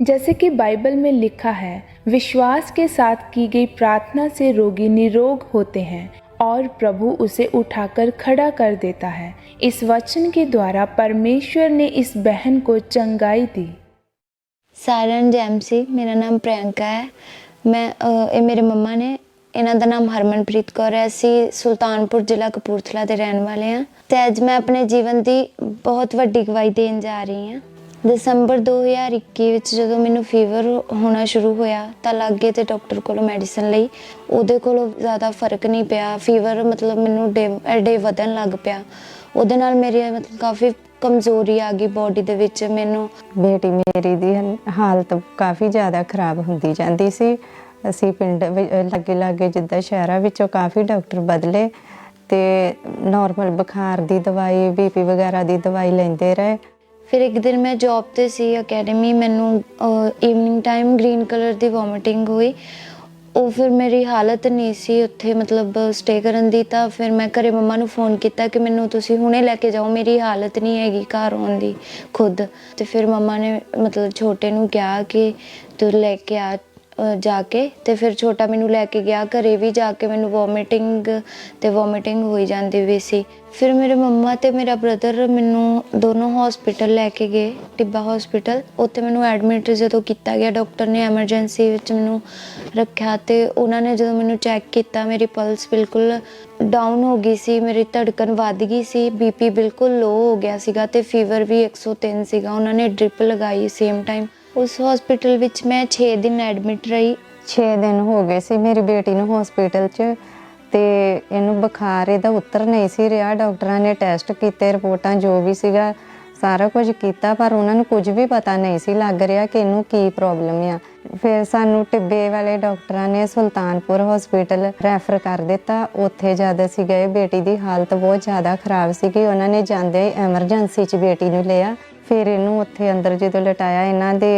जैसे कि बाइबल में लिखा है, विश्वास के साथ की गई प्रार्थना से रोगी निरोग होते हैं और प्रभु उसे उठाकर खड़ा कर देता है। इस वचन के द्वारा परमेश्वर ने इस बहन को चंगाई दी। सारण जैमसी, मेरा नाम प्रियंका है। मैं मेरे मम्मा ने, इन्हों का नाम हरमनप्रीत कौर है। असी सुल्तानपुर जिला कपूरथला के रहने वाले हैं। तो अज मैं अपने जीवन की बहुत वड्डी गवाही देन जा रही हाँ। दसंबर 2021 जो मैनू फीवर होना शुरू होया तो लागे तो डॉक्टर को मैडिसिन लई, उहदे कोलों ज़्यादा फर्क नहीं पिया। फीवर मतलब मैनू डे वधन लग पिया। उहदे नाल मेरी मतलब काफ़ी कमज़ोरी आ गई बॉडी दे विच। मैनू बेटी मेरी दी हालत काफ़ी ज़्यादा खराब होंदी जांदी सी। असी पिंड लागे लागे जिद्दां शहरां विचों काफ़ी डॉक्टर बदले ते नॉर्मल बुखार दी दवाई, बीपी वगैरह दी दवाई लैंदे रहे। फिर एक दिन मैं जॉब ते सी अकैडमी, मैनू ईवनिंग टाइम ग्रीन कलर दी वॉमिटिंग हुई। ਉਹ ਫਿਰ ਮੇਰੀ ਹਾਲਤ ਨਹੀਂ ਸੀ ਉੱਥੇ ਮਤਲਬ ਸਟੇ ਕਰਨ ਦੀ। ਤਾਂ ਫਿਰ ਮੈਂ ਘਰੇ ਮੰਮਾ ਨੂੰ ਫੋਨ ਕੀਤਾ ਕਿ ਮੈਨੂੰ ਤੁਸੀਂ ਹੁਣੇ ਲੈ ਕੇ ਜਾਓ, ਮੇਰੀ ਹਾਲਤ ਨਹੀਂ ਹੈਗੀ ਘਰ ਆਉਣ ਦੀ ਖੁਦ। ਤੇ ਫਿਰ ਮੰਮਾ ਨੇ ਮਤਲਬ ਛੋਟੇ ਨੂੰ ਕਿਹਾ ਕਿ ਤੂੰ ਲੈ ਕੇ ਆ ਜਾ ਕੇ। ਤੇ ਫਿਰ ਛੋਟਾ ਮੈਨੂੰ ਲੈ ਕੇ ਗਿਆ। ਘਰੇ ਵੀ ਜਾ ਕੇ ਮੈਨੂੰ ਵੋਮਿਟਿੰਗ ਹੋਈ ਜਾਂਦੀ ਵੀ ਸੀ। ਫਿਰ ਮੇਰੇ ਮੰਮਾ ਤੇ ਮੇਰਾ ਬ੍ਰਦਰ ਮੈਨੂੰ ਦੋਨੋਂ ਹਸਪੀਟਲ ਲੈ ਕੇ ਗਏ, ਟਿੱਬਾ ਹਸਪੀਟਲ। ਉੱਥੇ ਮੈਨੂੰ ਐਡਮਿਟ ਜਦੋਂ ਕੀਤਾ ਗਿਆ, ਡਾਕਟਰ ਨੇ ਐਮਰਜੈਂਸੀ ਵਿੱਚ ਮੈਨੂੰ ਰੱਖਿਆ। ਤੇ ਉਹਨਾਂ ਨੇ ਜਦੋਂ ਮੈਨੂੰ ਚੈੱਕ ਕੀਤਾ, ਮੇਰੀ ਪਲਸ ਬਿਲਕੁਲ ਡਾਊਨ ਹੋ ਗਈ ਸੀ, ਮੇਰੀ ਧੜਕਣ ਵੱਧ ਗਈ ਸੀ, ਬੀਪੀ ਬਿਲਕੁਲ ਲੋ ਹੋ ਗਿਆ ਸੀਗਾ ਤੇ ਫੀਵਰ ਵੀ 103 ਸੀਗਾ। ਉਹਨਾਂ ਨੇ ਡ੍ਰਿਪ ਲਗਾਈ ਸੇਮ ਟਾਈਮ। ਉਸ ਹਸਪੀਟਲ ਵਿੱਚ ਮੈਂ 6 ਦਿਨ ਐਡਮਿਟ ਰਹੀ। 6 दिन हो गए सी मेरी बेटी ਨੂੰ ਹਸਪੀਟਲ 'ਚ ਤੇ ਇਹਨੂੰ ਬੁਖਾਰ ਇਹਦਾ ਉਤਰ ਨਹੀਂ ਸੀ ਰਿਹਾ। ਡਾਕਟਰਾਂ ਨੇ ਟੈਸਟ ਕੀਤੇ, ਰਿਪੋਰਟਾਂ ਜੋ ਵੀ ਸੀਗਾ ਸਾਰਾ ਕੁਝ ਕੀਤਾ, ਪਰ ਉਹਨਾਂ ਨੂੰ ਕੁਝ ਵੀ ਪਤਾ ਨਹੀਂ ਸੀ ਲੱਗ ਰਿਹਾ ਕਿ ਇਹਨੂੰ ਕੀ ਪ੍ਰੋਬਲਮ ਆ। ਫਿਰ ਸਾਨੂੰ ਟਿੱਬੇ ਵਾਲੇ ਡਾਕਟਰਾਂ ਨੇ ਸੁਲਤਾਨਪੁਰ ਹਸਪੀਟਲ ਰੈਫਰ ਕਰ ਦਿੱਤਾ। ਉੱਥੇ ਜਦ ਅਸੀਂ ਗਏ, ਬੇਟੀ ਦੀ ਹਾਲਤ ਬਹੁਤ ਜ਼ਿਆਦਾ ਖਰਾਬ ਸੀਗੀ। ਉਹਨਾਂ ਨੇ ਜਾਂਦੇ ਐਮਰਜੈਂਸੀ 'ਚ ਬੇਟੀ ਨੂੰ ਲਿਆ। ਫਿਰ ਇਹਨੂੰ ਉੱਥੇ ਅੰਦਰ ਜਦੋਂ ਲਟਾਇਆ,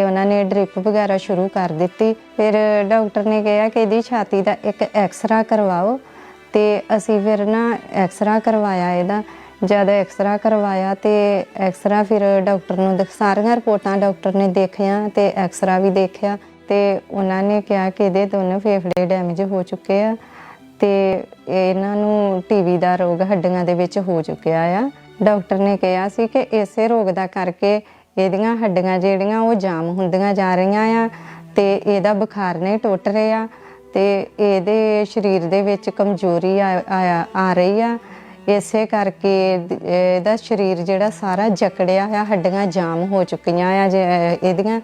ਉਹਨਾਂ ਨੇ ਡ੍ਰਿਪ ਵਗੈਰਾ ਸ਼ੁਰੂ ਕਰ ਦਿੱਤੀ। ਫਿਰ ਡਾਕਟਰ ਨੇ ਕਿਹਾ ਕਿ ਇਹਦੀ ਛਾਤੀ ਦਾ ਇੱਕ ਐਕਸਰਾ ਕਰਵਾਓ। ਤੇ ਅਸੀਂ ਫਿਰ ਨਾ ਐਕਸਰਾ ਕਰਵਾਇਆ ਇਹਦਾ। ਜਦ ਐਕਸਰਾ ਕਰਵਾਇਆ ਤੇ ਐਕਸਰਾ ਫਿਰ ਡਾਕਟਰ ਨੂੰ ਸਾਰੀਆਂ ਰਿਪੋਰਟਾਂ ਡਾਕਟਰ ਨੇ ਦੇਖੀਆਂ ਤੇ ਐਕਸਰਾ ਵੀ ਦੇਖਿਆ। ਤੇ ਉਹਨਾਂ ਨੇ ਕਿਹਾ ਕਿ ਇਹਦੇ ਦੋਨੋਂ ਫੇਫੜੇ ਡੈਮੇਜ ਹੋ ਚੁੱਕੇ ਆ ਤੇ ਇਹਨਾਂ ਨੂੰ ਟੀਵੀ ਦਾ ਰੋਗ ਹੱਡੀਆਂ ਦੇ ਵਿੱਚ ਹੋ ਚੁੱਕਿਆ ਆ। ਡਾਕਟਰ ਨੇ ਕਿਹਾ ਸੀ ਕਿ ਇਸੇ ਰੋਗ ਦਾ ਕਰਕੇ ਇਹਦੀਆਂ ਹੱਡੀਆਂ ਜਿਹੜੀਆਂ ਉਹ ਜਾਮ ਹੁੰਦੀਆਂ ਜਾ ਰਹੀਆਂ ਆ ਤੇ ਇਹਦਾ ਬੁਖਾਰ ਨਹੀਂ ਟੁੱਟ ਰਿਹਾ ਤੇ ਇਹਦੇ ਸਰੀਰ ਦੇ ਵਿੱਚ ਕਮਜ਼ੋਰੀ ਆ ਰਹੀ ਆ। ਇਸੇ ਕਰਕੇ ਇਹਦਾ ਸਰੀਰ ਜਿਹੜਾ ਸਾਰਾ ਜਕੜਿਆ ਆ, ਹੱਡੀਆਂ ਜਾਮ ਹੋ ਚੁੱਕੀਆਂ ਆ ਇਹਦੀਆਂ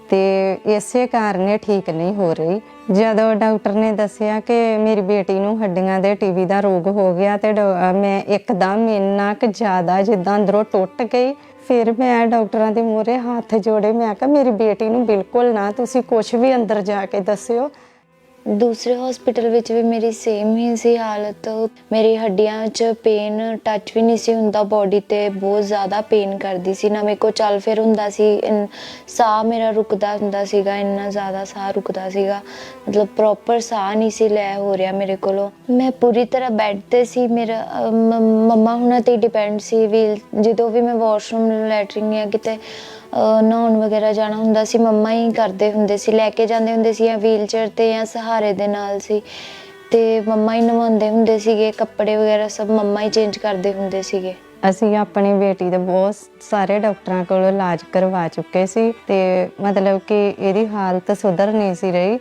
ਤੇ ਇਸੇ ਕਾਰਨ ਇਹ ਠੀਕ ਨਹੀਂ ਹੋ ਰਹੀ। ਜਦੋਂ ਡਾਕਟਰ ਨੇ ਦੱਸਿਆ ਕਿ ਮੇਰੀ ਬੇਟੀ ਨੂੰ ਹੱਡੀਆਂ ਦੇ ਟੀਵੀ ਦਾ ਰੋਗ ਹੋ ਗਿਆ ਤੇ ਮੈਂ ਇੱਕਦਮ ਇੰਨਾ ਕੁ ਜ਼ਿਆਦਾ ਜਿੱਦਾਂ ਅੰਦਰੋਂ ਟੁੱਟ ਗਈ। ਫਿਰ ਮੈਂ ਡਾਕਟਰਾਂ ਦੇ ਮੂਹਰੇ ਹੱਥ ਜੋੜੇ। ਮੈਂ ਕਿਹਾ ਮੇਰੀ ਬੇਟੀ ਨੂੰ ਬਿਲਕੁਲ ਨਾ ਤੁਸੀਂ ਕੁਛ ਵੀ ਅੰਦਰ ਜਾ ਕੇ ਦੱਸਿਓ। ਦੂਸਰੇ ਹਸਪੀਟਲ ਵਿੱਚ ਵੀ ਮੇਰੀ ਸੇਮ ਹੀ ਸੀ ਹਾਲਤ। ਮੇਰੀ ਹੱਡੀਆਂ 'ਚ ਪੇਨ ਟੱਚ ਵੀ ਨਹੀਂ ਸੀ ਹੁੰਦਾ ਬੋਡੀ 'ਤੇ, ਬਹੁਤ ਜ਼ਿਆਦਾ ਪੇਨ ਕਰਦੀ ਸੀ। ਨਾ ਮੇਰੇ ਕੋਲ ਚੱਲ ਫਿਰ ਹੁੰਦਾ ਸੀ, ਸਾਹ ਮੇਰਾ ਰੁਕਦਾ ਹੁੰਦਾ ਸੀਗਾ, ਇੰਨਾ ਜ਼ਿਆਦਾ ਸਾਹ ਰੁਕਦਾ ਸੀਗਾ, ਮਤਲਬ ਪ੍ਰੋਪਰ ਸਾਹ ਨਹੀਂ ਸੀ ਲੈ ਹੋ ਰਿਹਾ ਮੇਰੇ ਕੋਲੋਂ। ਮੈਂ ਪੂਰੀ ਤਰ੍ਹਾਂ ਬੈੱਡ 'ਤੇ ਸੀ। ਮੇਰਾ ਮੰਮਾ ਹੁਣਾਂ 'ਤੇ ਡਿਪੈਂਡ ਸੀ। ਜਦੋਂ ਵੀ ਮੈਂ ਵਾਸ਼ਰੂਮ, ਲੈਟਰਿੰਗ ਜਾਂ ਕਿਤੇ ਨਹਾਉਣ ਵਗੈਰਾ ਜਾਣਾ ਹੁੰਦਾ ਸੀ, ਮੰਮਾ ਹੀ ਕਰਦੇ ਹੁੰਦੇ ਸੀ, ਲੈ ਕੇ ਜਾਂਦੇ ਹੁੰਦੇ ਸੀ, ਜਾਂ ਵੀਲ ਚੇਅਰ 'ਤੇ ਜਾਂ ਸਹਾਰੇ ਦੇ ਨਾਲ ਸੀ। ਤੇ ਮੰਮਾ ਹੀ ਨਵਾਉਂਦੇ ਹੁੰਦੇ ਸੀਗੇ, ਕੱਪੜੇ ਵਗੈਰਾ ਸਭ ਮੰਮਾ ਹੀ ਚੇਂਜ ਕਰਦੇ ਹੁੰਦੇ ਸੀਗੇ। ਅਸੀਂ ਆਪਣੀ ਬੇਟੀ ਦੇ ਬਹੁਤ ਸਾਰੇ ਡਾਕਟਰਾਂ ਕੋਲੋਂ ਇਲਾਜ ਕਰਵਾ ਚੁੱਕੇ ਸੀ ਤੇ ਮਤਲਬ ਕਿ ਇਹਦੀ ਹਾਲਤ ਸੁਧਰ ਨਹੀਂ ਸੀ ਰਹੀ।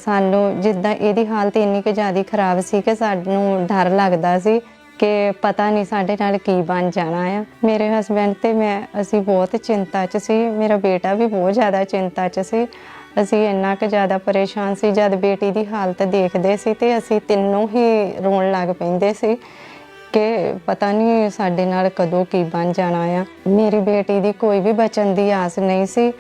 ਸਾਨੂੰ ਜਿੱਦਾਂ ਇਹਦੀ ਹਾਲਤ ਇੰਨੀ ਕੁ ਜ਼ਿਆਦਾ ਖਰਾਬ ਸੀ ਕਿ ਸਾਨੂੰ ਡਰ ਲੱਗਦਾ ਸੀ ਕਿ ਪਤਾ ਨਹੀਂ ਸਾਡੇ ਨਾਲ ਕੀ ਬਣ ਜਾਣਾ ਆ। ਮੇਰੇ ਹਸਬੈਂਡ ਤੇ ਅਸੀਂ ਬਹੁਤ ਚਿੰਤਾ 'ਚ ਸੀ। ਮੇਰਾ ਬੇਟਾ ਵੀ ਬਹੁਤ ਜ਼ਿਆਦਾ ਚਿੰਤਾ 'ਚ ਸੀ। ਅਸੀਂ ਇੰਨਾ ਕੁ ਜ਼ਿਆਦਾ ਪਰੇਸ਼ਾਨ ਸੀ। ਜਦ ਬੇਟੀ ਦੀ ਹਾਲਤ ਦੇਖਦੇ ਸੀ ਤੇ ਅਸੀਂ ਤਿੰਨੋਂ ਹੀ ਰੋਣ ਲੱਗ ਪੈਂਦੇ ਸੀ ਕਿ ਪਤਾ ਨਹੀਂ ਸਾਡੇ ਨਾਲ ਕਦੋਂ ਕੀ ਬਣ ਜਾਣਾ ਆ। ਮੇਰੀ ਬੇਟੀ ਦੀ ਕੋਈ ਵੀ ਬਚਣ ਦੀ ਆਸ ਨਹੀਂ ਸੀ,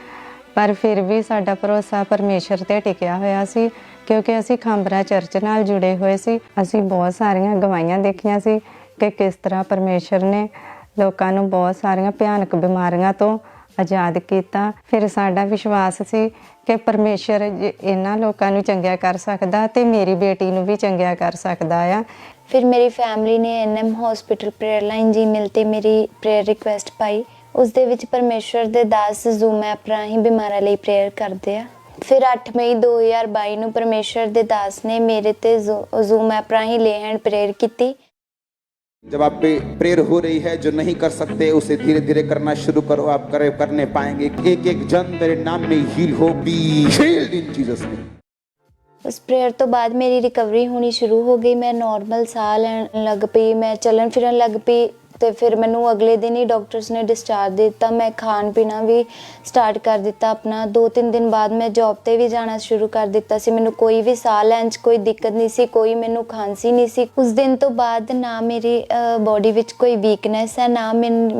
ਪਰ ਫਿਰ ਵੀ ਸਾਡਾ ਭਰੋਸਾ ਪਰਮੇਸ਼ਰ 'ਤੇ ਟਿਕਿਆ ਹੋਇਆ ਸੀ ਕਿਉਂਕਿ ਅਸੀਂ ਖਾਂਬਰਾ ਚਰਚ ਨਾਲ ਜੁੜੇ ਹੋਏ ਸੀ। ਅਸੀਂ ਬਹੁਤ ਸਾਰੀਆਂ ਗਵਾਹੀਆਂ ਦੇਖੀਆਂ ਸੀ ਕਿ ਕਿਸ ਤਰ੍ਹਾਂ ਪਰਮੇਸ਼ਰ ਨੇ ਲੋਕਾਂ ਨੂੰ ਬਹੁਤ ਸਾਰੀਆਂ ਭਿਆਨਕ ਬਿਮਾਰੀਆਂ ਤੋਂ ਆਜ਼ਾਦ ਕੀਤਾ। ਫਿਰ ਸਾਡਾ ਵਿਸ਼ਵਾਸ ਸੀ ਕਿ ਪਰਮੇਸ਼ਰ ਇਹਨਾਂ ਲੋਕਾਂ ਨੂੰ ਚੰਗਿਆ ਕਰ ਸਕਦਾ ਤੇ ਮੇਰੀ ਬੇਟੀ ਨੂੰ ਵੀ ਚੰਗਿਆ ਕਰ ਸਕਦਾ ਆ। फिर मेरी फैमिली ने NM हॉस्पिटल प्रेयर लाइन जी मिलते मेरी प्रेयर रिक्वेस्ट पाई। ਉਸ ਦੇ ਵਿੱਚ ਪਰਮੇਸ਼ਵਰ ਦੇ ਦਾਸ ਜ਼ੂਮ ਐਪ ਰਾਹੀਂ ਬਿਮਾਰਾਂ ਲਈ ਪ੍ਰੇਅਰ ਕਰਦੇ ਆ। ਫਿਰ 8 ਮਈ 2022 ਨੂੰ ਪਰਮੇਸ਼ਵਰ ਦੇ ਦਾਸ ਨੇ ਮੇਰੇ ਤੇ ਜ਼ੂਮ ਐਪ ਰਾਹੀਂ ਲੇ हैंड प्रेयर की। जब आप पे प्रेयर हो रही है, जो नहीं कर सकते उसे धीरे धीरे करना शुरू करो, आप करने पाएंगे। एक एक जन तेरे नाम में हील हो, be healed in Jesus name. उस प्रेयर तो बाद मेरी रिकवरी होनी शुरू हो गई। मैं नॉर्मल साह लैन लग पई, मैं चलन फिरन लग पई। तो फिर मैनू अगले दिन ही डॉक्टर्स ने डिस्चार्ज दिता। मैं खान पीना भी स्टार्ट कर दिता अपना। 2-3 दिन बाद मैं जॉब ते भी जाना शुरू कर दिता सी। मैनू कोई भी साह लैन च कोई दिक्कत नहीं सी, कोई मैनू खांसी नहीं सी। उस दिन तो बाद ना मेरी बॉडी विच कोई वीकनेस है, ना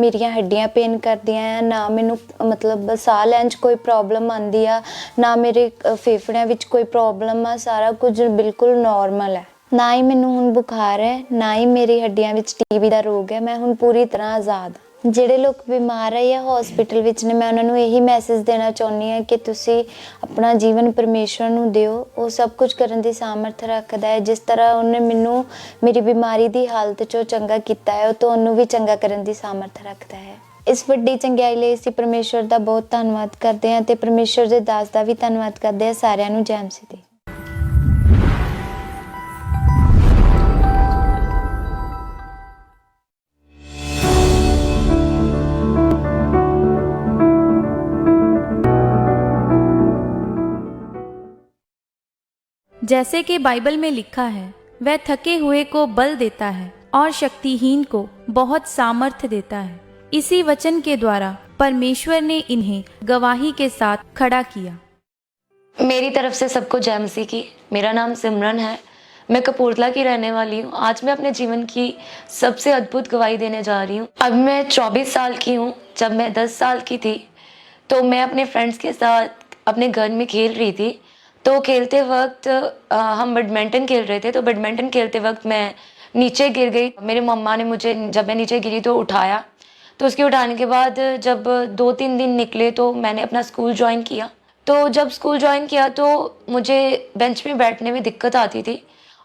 मेरियां हड्डियां पेन करदियां है, ना मैनू मतलब साह लैन च कोई प्रॉब्लम आंदी आ, ना मेरे फेफड़ियां विच कोई प्रॉब्लम आ। सारा कुछ बिल्कुल नॉर्मल है। ना ही मैनू हुण बुखार है, ना ही मेरी हड्डियां विच टीबी दा रोग है। मैं हुण पूरी तरह आज़ाद हाँ। ਜਿਹੜੇ ਲੋਕ ਬਿਮਾਰ ਹੈ ਜਾਂ ਹਸਪੀਟਲ ਵਿੱਚ ਨੇ, ਮੈਂ ਉਹਨਾਂ ਨੂੰ ਇਹੀ ਮੈਸੇਜ ਦੇਣਾ ਚਾਹੁੰਦੀ ਹਾਂ ਕਿ ਤੁਸੀਂ ਆਪਣਾ ਜੀਵਨ ਪਰਮੇਸ਼ਵਰ ਨੂੰ ਦਿਓ। ਉਹ ਸਭ ਕੁਝ ਕਰਨ ਦੀ ਸਾਮਰਥ ਰੱਖਦਾ ਹੈ। ਜਿਸ ਤਰ੍ਹਾਂ ਉਹਨੇ ਮੈਨੂੰ ਮੇਰੀ ਬਿਮਾਰੀ ਦੀ ਹਾਲਤ 'ਚੋਂ ਚੰਗਾ ਕੀਤਾ ਹੈ, ਉਹ ਤੁਹਾਨੂੰ ਵੀ ਚੰਗਾ ਕਰਨ ਦੀ ਸਾਮਰਥ ਰੱਖਦਾ ਹੈ। ਇਸ ਵੱਡੀ ਚੰਗਿਆਈ ਲਈ ਅਸੀਂ ਪਰਮੇਸ਼ਵਰ ਦਾ ਬਹੁਤ ਧੰਨਵਾਦ ਕਰਦੇ ਹਾਂ ਤੇ ਪਰਮੇਸ਼ਵਰ ਦੇ ਦਾਸ ਦਾ ਵੀ ਧੰਨਵਾਦ ਕਰਦੇ ਹਾਂ। ਸਾਰਿਆਂ ਨੂੰ ਜੈ ਮਸੀਹ ਦੀ। जैसे कि बाइबल में लिखा है, वह थके हुए को बल देता है और शक्तिहीन को बहुत सामर्थ्य देता है। इसी वचन के द्वारा परमेश्वर ने इन्हें गवाही के साथ खड़ा किया। मेरी तरफ से सबको जय मसीह की। मेरा नाम सिमरन है, मैं कपूरथला की रहने वाली हूँ। आज मैं अपने जीवन की सबसे अद्भुत गवाही देने जा रही हूँ। अब मैं 24 साल की हूँ। जब मैं 10 साल की थी तो मैं अपने फ्रेंड्स के साथ अपने घर में खेल रही थी। तो खेलते वक्त हम बैडमिंटन खेल रहे थे। तो बैडमिंटन खेलते वक्त मैं नीचे गिर गई। मेरी मम्मा ने मुझे, जब मैं नीचे गिरी तो उठाया। तो उसके उठाने के बाद जब 2-3 दिन निकले तो मैंने अपना स्कूल ज्वाइन किया। तो जब स्कूल ज्वाइन किया तो मुझे बेंच में बैठने में दिक्कत आती थी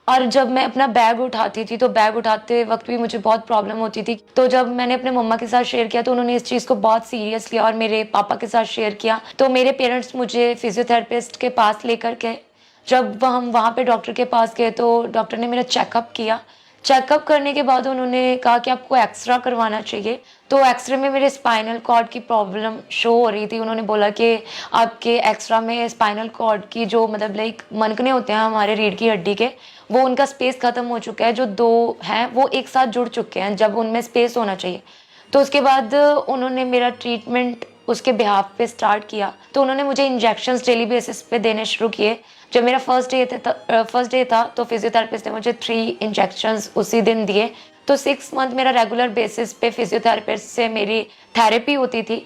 और जब मैं अपना बैग उठाती थी तो बैग उठाते वक्त भी मुझे बहुत प्रॉब्लम होती थी। तो जब मैंने अपने मम्मा के साथ शेयर किया तो उन्होंने इस चीज़ को बहुत सीरियस लिया और मेरे पापा के साथ शेयर किया। तो मेरे पेरेंट्स मुझे फिजियोथेरेपिस्ट के पास लेकर गए। जब हम वहाँ पे डॉक्टर के पास गए तो डॉक्टर ने मेरा चेकअप किया। चेकअप करने के बाद उन्होंने कहा कि आपको एक्सरे करवाना चाहिए। तो एक्सरे में मेरे स्पाइनल कॉर्ड की प्रॉब्लम शो हो रही थी। उन्होंने बोला कि आपके एक्सरे में स्पाइनल कॉर्ड की जो मतलब लाइक मनकने होते हैं हमारे रीढ़ की हड्डी के, वो उनका स्पेस ख़त्म हो चुका है। जो 2 हैं वो एक साथ जुड़ चुके हैं जब उनमें स्पेस होना चाहिए। तो उसके बाद उन्होंने मेरा ट्रीटमेंट उसके बिहाफ पे स्टार्ट किया। तो उन्होंने मुझे इंजेक्शंस डेली बेसिस पे देने शुरू किए। जब मेरा फर्स्ट डे था तो फिजियोथेरेपिस्ट ने मुझे 3 इंजेक्शंस उसी दिन दिए। तो 6 मंथ मेरा रेगुलर बेसिस पे फिजियोथेरेपिस्ट से मेरी थेरेपी होती थी।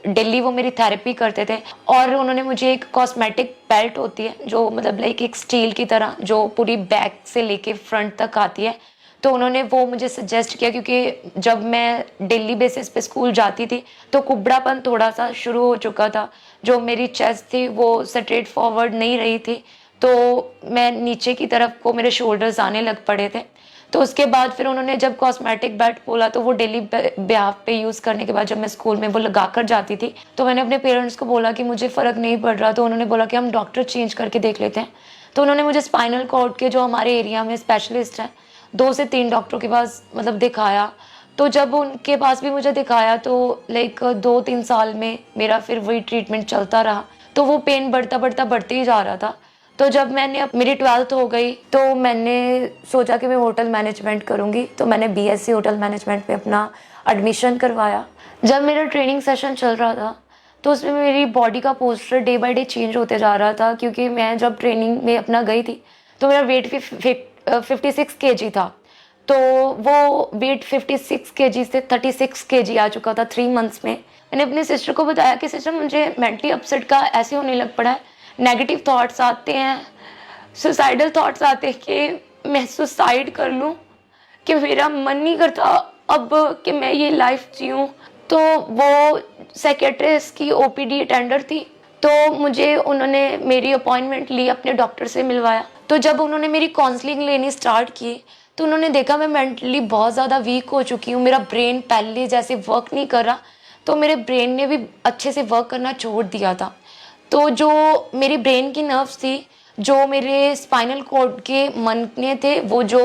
डेली वो मेरी थेरेपी करते थे और उन्होंने मुझे एक कॉस्मेटिक बेल्ट होती है जो मतलब लाइक एक स्टील की तरह जो पूरी बैक से लेके फ्रंट तक आती है। तो उन्होंने वो मुझे सजेस्ट किया क्योंकि जब मैं डेली बेसिस पे स्कूल जाती थी तो कुबड़ापन थोड़ा सा शुरू हो चुका था। जो मेरी चेस्ट थी वो स्ट्रेट फॉरवर्ड नहीं रही थी। तो मैं नीचे की तरफ को मेरे शोल्डर्स आने लग पड़े थे। तो उसके बाद फिर उन्होंने जब कॉस्मेटिक बेल्ट बोला तो वो डेली बिहाफ पे यूज़ करने के बाद जब मैं स्कूल में वो लगा कर जाती थी तो मैंने अपने पेरेंट्स को बोला कि मुझे फ़र्क नहीं पड़ रहा। तो उन्होंने बोला कि हम डॉक्टर चेंज करके देख लेते हैं। तो उन्होंने मुझे स्पाइनल कॉर्ड के जो हमारे एरिया में स्पेशलिस्ट हैं 2 से 3 डॉक्टरों के पास मतलब दिखाया। तो जब उनके पास भी मुझे दिखाया तो लाइक 2-3 साल में मेरा फिर वही ट्रीटमेंट चलता रहा। तो वो पेन बढ़ते ही जा रहा था। तो जब मेरी 12th हो गई तो मैंने सोचा कि मैं होटल मैनेजमेंट करूँगी। तो मैंने BSc होटल मैनेजमेंट में अपना एडमिशन करवाया। जब मेरा ट्रेनिंग सेशन चल रहा था तो उसमें मेरी बॉडी का posture day by day change होते जा रहा था क्योंकि मैं जब ट्रेनिंग में अपना गई थी तो मेरा वेट 56 kg था। तो वो वेट 56 kg से 36 kg आ चुका था 3 मंथ्स में। मैंने अपनी सिस्टर को बताया कि सिस्टर मुझे मेंटली अपसेट का ऐसे होने लग पड़ा है, नेगेटिव थॉट्स आते हैं, सुसाइडल थॉट्स आते हैं कि मैं सुसाइड कर लूँ, कि मेरा मन नहीं करता अब कि मैं ये लाइफ जीऊँ। तो वो साइकेट्रिस्ट की OPD अटेंडर थी। तो मुझे उन्होंने मेरी अपॉइंटमेंट ली, अपने डॉक्टर से मिलवाया। तो जब उन्होंने मेरी काउंसलिंग लेनी स्टार्ट की तो उन्होंने देखा मैं मेंटली बहुत ज़्यादा वीक हो चुकी हूँ, मेरा ब्रेन पहले जैसे वर्क नहीं कर रहा। तो मेरे ब्रेन ने भी अच्छे से वर्क करना छोड़ दिया था। तो जो मेरी ब्रेन की नर्व्स थी, जो मेरे स्पाइनल कॉर्ड के मनने थे, वो जो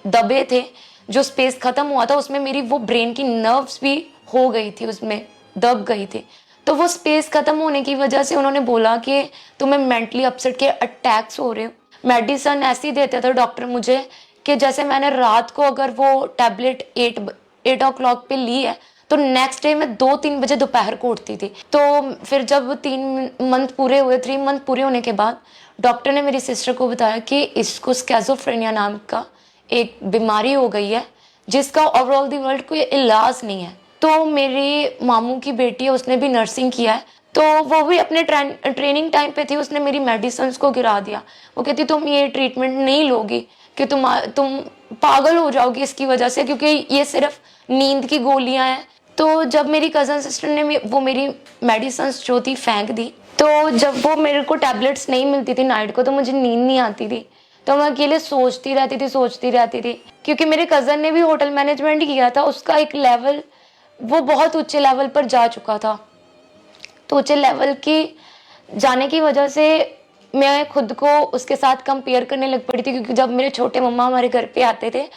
दबे थे, जो स्पेस ख़त्म हुआ था उसमें मेरी वो ब्रेन की नर्व्स भी हो गई थी, उसमें दब गई थी। तो वो स्पेस ख़त्म होने की वजह से उन्होंने बोला कि तुम्हें मेंटली अपसेट के अटैक्स हो रहे हो। मेडिसिन ऐसी देते थे डॉक्टर मुझे कि जैसे मैंने रात को अगर वो टैबलेट 8 o'clock पे ली है तो नेक्स्ट डे मैं 2-3 बजे दोपहर को उठती थी। तो फिर जब 3 मंथ पूरे हुए, 3 मंथ पूरे होने के बाद डॉक्टर ने मेरी सिस्टर को बताया कि इसको स्किज़ोफ्रेनिया नाम का एक बीमारी हो गई है जिसका ओवरऑल दी वर्ल्ड कोई इलाज नहीं है। तो मेरी मामू की बेटी है, उसने भी नर्सिंग किया है, तो वो भी अपने ट्रेनिंग टाइम पे थी, उसने मेरी मेडिसिन को गिरा दिया। वो कहती तुम ये ट्रीटमेंट नहीं लोगी कि तुम पागल हो जाओगी इसकी वजह से, क्योंकि ये सिर्फ नींद की गोलियां हैं। तो जब मेरी कज़न सिस्टर ने वो मेरी मेडिसिन जो थी फेंक दी, तो जब वो मेरे को टैबलेट्स नहीं मिलती थी नाइट को, तो मुझे नींद नहीं आती थी। तो मैं अकेले सोचती रहती थी क्योंकि मेरे कज़न ने भी होटल मैनेजमेंट किया था, उसका एक लेवल वो बहुत ऊंचे लेवल पर जा चुका था। तो ऊंचे लेवल की जाने की वजह से मैं खुद को उसके साथ कंपेयर करने लग पड़ी थी, क्योंकि जब मेरे छोटे मम्मा हमारे घर पे आते थे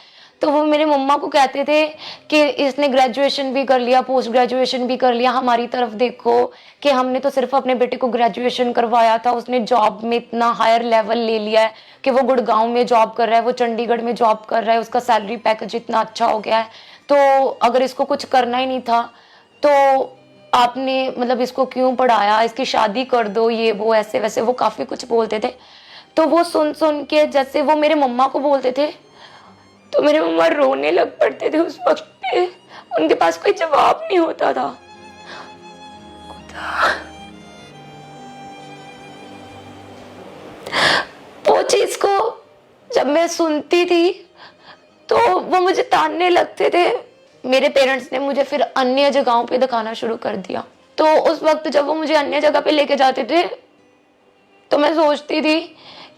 तो वो मेरे मम्मा को कहते थे कि इसने ग्रेजुएशन भी कर लिया, पोस्ट ग्रेजुएशन भी कर लिया, हमारी तरफ देखो कि हमने तो सिर्फ अपने बेटे को ग्रेजुएशन करवाया था, उसने जॉब में इतना हायर लेवल ले लिया है कि वो गुड़गांव में जॉब कर रहा है, वो चंडीगढ़ में जॉब कर रहा है, उसका सैलरी पैकेज इतना अच्छा हो गया है, तो अगर इसको कुछ करना ही नहीं था तो आपने मतलब इसको क्यों पढ़ाया, इसकी शादी कर दो, ये वो ऐसे वैसे वो काफ़ी कुछ बोलते थे। तो वो सुन के जैसे वो मेरे मम्मा को बोलते थे तो मेरे मम्मा रोने लग पड़ते थे उस वक्त पे, उनके पास कोई जवाब नहीं होता था। वो चीज को जब मैं सुनती थी तो वो मुझे तानने लगते थे। मेरे पेरेंट्स ने मुझे फिर अन्य जगहों पे दिखाना शुरू कर दिया। तो उस वक्त जब वो मुझे अन्य जगह पे लेके जाते थे तो मैं सोचती थी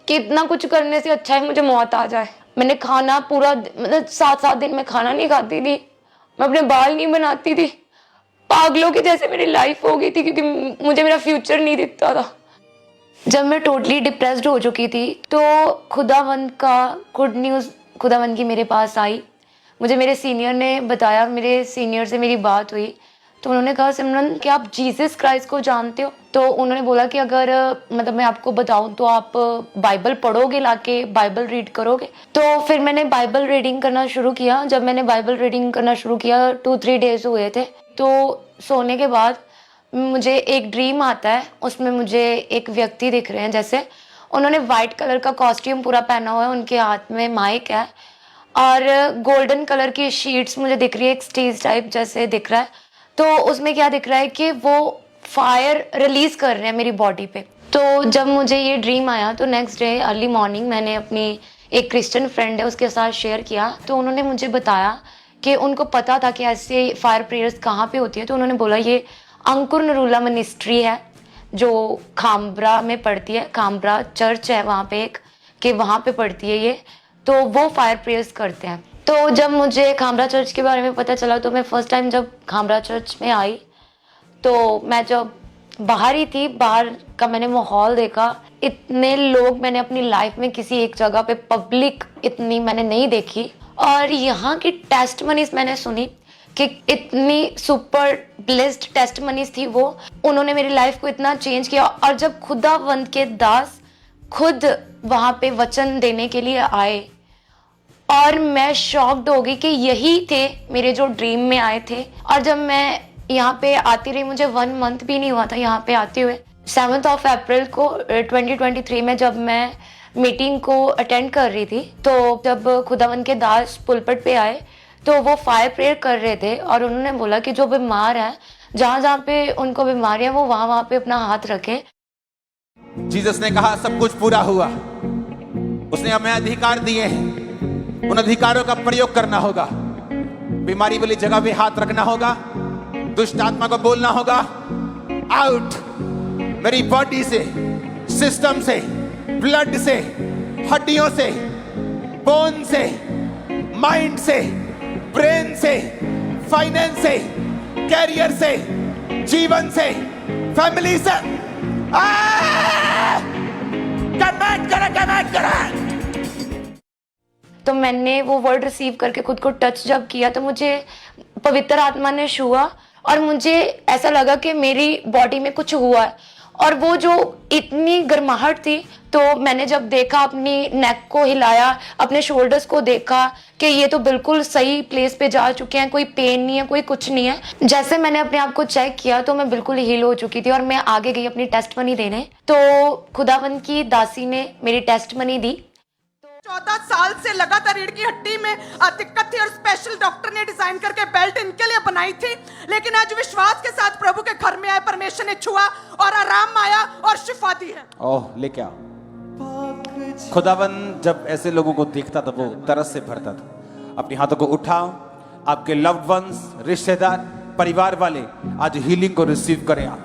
कि इतना कुछ करने से अच्छा है मुझे मौत आ जाए। मैंने खाना पूरा मतलब 7-7 दिन में खाना नहीं खाती थी, मैं अपने बाल नहीं बनाती थी, पागलों की जैसे मेरी लाइफ हो गई थी, क्योंकि मुझे मेरा फ्यूचर नहीं दिखता था। जब मैं टोटली डिप्रेस्ड हो चुकी थी तो खुदावंद का गुड न्यूज़ खुदावंद की मेरे पास आई। मुझे मेरे सीनियर ने बताया, मेरे सीनियर से मेरी बात हुई तो उन्होंने कहा सिमरन क्या आप जीसस क्राइस्ट को जानते हो? तो उन्होंने बोला कि अगर मतलब मैं आपको बताऊं तो आप बाइबल पढ़ोगे, लाके बाइबल रीड करोगे? तो फिर मैंने बाइबल रीडिंग करना शुरू किया। जब मैंने बाइबल रीडिंग करना शुरू किया 2-3 डेज हुए थे, तो सोने के बाद मुझे एक ड्रीम आता है, उसमें मुझे एक व्यक्ति दिख रहे हैं, जैसे उन्होंने वाइट कलर का कॉस्ट्यूम पूरा पहना हुआ है, उनके हाथ में माइक है और गोल्डन कलर की शीट्स मुझे दिख रही है, एक स्टेज टाइप जैसे दिख रहा है। तो उसमें क्या दिख रहा है कि वो फायर रिलीज कर रहे हैं मेरी बॉडी पे। तो जब मुझे ये ड्रीम आया तो नेक्स्ट डे अर्ली मॉर्निंग मैंने अपनी एक क्रिश्चियन फ्रेंड है उसके साथ शेयर किया। तो उन्होंने मुझे बताया कि उनको पता था कि ऐसे फायर प्रेयर्स कहाँ पे होती है। तो उन्होंने बोला ये अंकुर नरूला मिनिस्ट्री है जो खामब्रा में पड़ती है, खामब्रा चर्च है वहाँ पे एक, कि वहाँ पे पड़ती है ये, तो वो फायर प्रेयर्स करते हैं। तो जब मुझे खामब्रा चर्च के बारे में पता चला तो मैं फर्स्ट टाइम जब खामब्रा चर्च में आई तो मैं जब बाहर ही थी, बाहर का मैंने माहौल देखा, इतने लोग मैंने अपनी लाइफ में किसी एक जगह पे पब्लिक इतनी मैंने नहीं देखी। और यहाँ की टेस्टमनीज मैंने सुनी कि इतनी सुपर ब्लेस्ड टेस्टमनीज थी वो, उन्होंने मेरी लाइफ को इतना चेंज किया। और जब खुदावंद के दास खुद वहाँ पे वचन देने के लिए आए और मैं शॉक्ड हो गई कि यही थे मेरे जो ड्रीम में आए थे। और जब मैं यहाँ पे आती रही, मुझे 1 मंथ भी नहीं हुआ था यहाँ पे आते हुए। 7 अप्रैल को 2023 में जब मैं मीटिंग को अटेंड कर रही थी तो जब खुदावंद के दास पुलपट पे आए तो वो फायर प्रेयर कर रहे थे और उन्होंने बोला कि जो बीमार है, जहाँ जहाँ पे उनको बीमारियां वो वहाँ पे अपना हाथ रखें। जीसस ने कहा सब कुछ पूरा हुआ, उसने हमें अधिकार दिए हैं, उन अधिकारों का प्रयोग करना होगा। बीमारी वाली जगह पे हाथ रखना होगा, दुष्ट आत्मा को बोलना होगा आउट मेरी बॉडी से, सिस्टम से, ब्लड से, हड्डियों से, बोन से, माइंड से, ब्रेन से, फाइनेंस से, कैरियर से, जीवन से, फैमिली से कमेंट करें। तो मैंने वो वर्ड रिसीव करके खुद को टच जब किया तो मुझे पवित्र आत्मा ने छुआ और मुझे ऐसा लगा कि मेरी बॉडी में कुछ हुआ है। और वो जो इतनी गर्माहट थी, तो मैंने जब देखा, अपनी नेक को हिलाया, अपने शोल्डर्स को देखा कि ये तो बिल्कुल सही प्लेस पे जा चुके हैं, कोई पेन नहीं है, कोई कुछ नहीं है। जैसे मैंने अपने आप को चेक किया तो मैं बिल्कुल हील हो चुकी थी और मैं आगे गई अपनी टेस्ट मनी देने। तो खुदावंद की दासी ने मेरी टेस्ट मनी दी। 14 साल से लगातार रीढ़ की हड्डी में दिक्कत थी और स्पेशल डॉक्टर ने डिजाइन करके बेल्ट इनके लिए बनाई थी, लेकिन आज विश्वास के साथ प्रभु के घर में आए, परमेश्वर ने छुआ और आराम आया और शिफा दी है। ओह, लेके आओ। खुदावन जब ऐसे लोगों को देखता था वो तरस से भरता था। अपने हाथों को उठाओ, आपके लव्ड वंस, रिश्तेदार, परिवार वाले आज हीलिंग को रिसीव करें आप।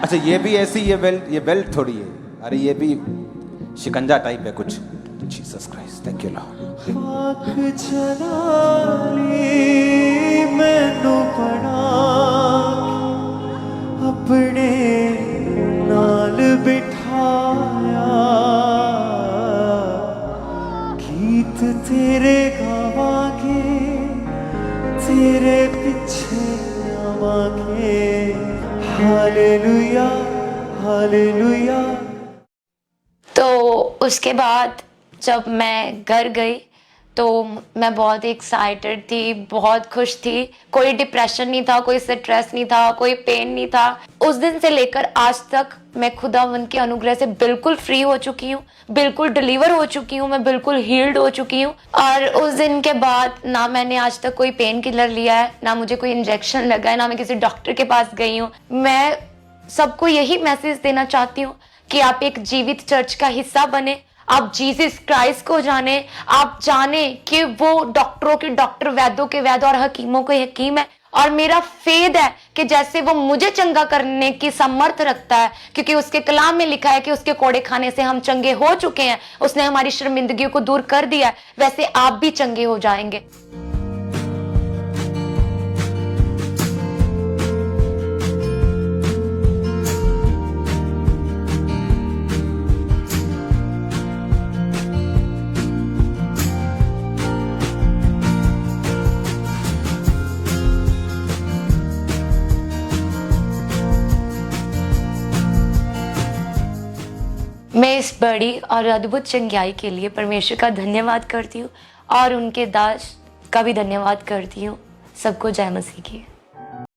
अच्छा, ये भी ऐसी, ये बेल्ट थोड़ी है, अरे ये भी शिकंजा टाइप है कुछ। Jesus Christ, thank you Lord. मैनू बड़ा अपने नाल बिठाया, गीत तेरे गावांगे, तेरे पीछे आवांगे। Hallelujah hallelujah. तो उसके बाद जब मैं घर गई तो मैं बहुत एक्साइटेड थी, बहुत खुश थी। कोई डिप्रेशन नहीं था, कोई स्ट्रेस नहीं था, कोई पेन नहीं था। उस दिन से लेकर आज तक मैं खुदावंद के अनुग्रह से बिल्कुल फ्री हो चुकी हूँ, बिल्कुल डिलीवर हो चुकी हूँ, मैं बिल्कुल हील्ड हो चुकी हूँ। और उस दिन के बाद ना मैंने आज तक कोई पेन किलर लिया है, ना मुझे कोई इंजेक्शन लगा है, ना मैं किसी डॉक्टर के पास गई हूँ। मैं सबको यही मैसेज देना चाहती हूँ कि आप एक जीवित चर्च का हिस्सा बने, आप जीसस क्राइस्ट को जाने, आप जाने कि वो डॉक्टरों के डॉक्टर, वैद्यों के वैद्य और हकीमों के हकीम है। और मेरा फेद है कि जैसे वो मुझे चंगा करने की समर्थ रखता है, क्योंकि उसके कलाम में लिखा है कि उसके कोड़े खाने से हम चंगे हो चुके हैं, उसने हमारी शर्मिंदगियों को दूर कर दिया है, वैसे आप भी चंगे हो जाएंगे। मैं इस बड़ी और अद्भुत चंगाई के लिए परमेश्वर का धन्यवाद करती हूँ और उनके दास का भी धन्यवाद करती हूँ। सबको जय मसीह की।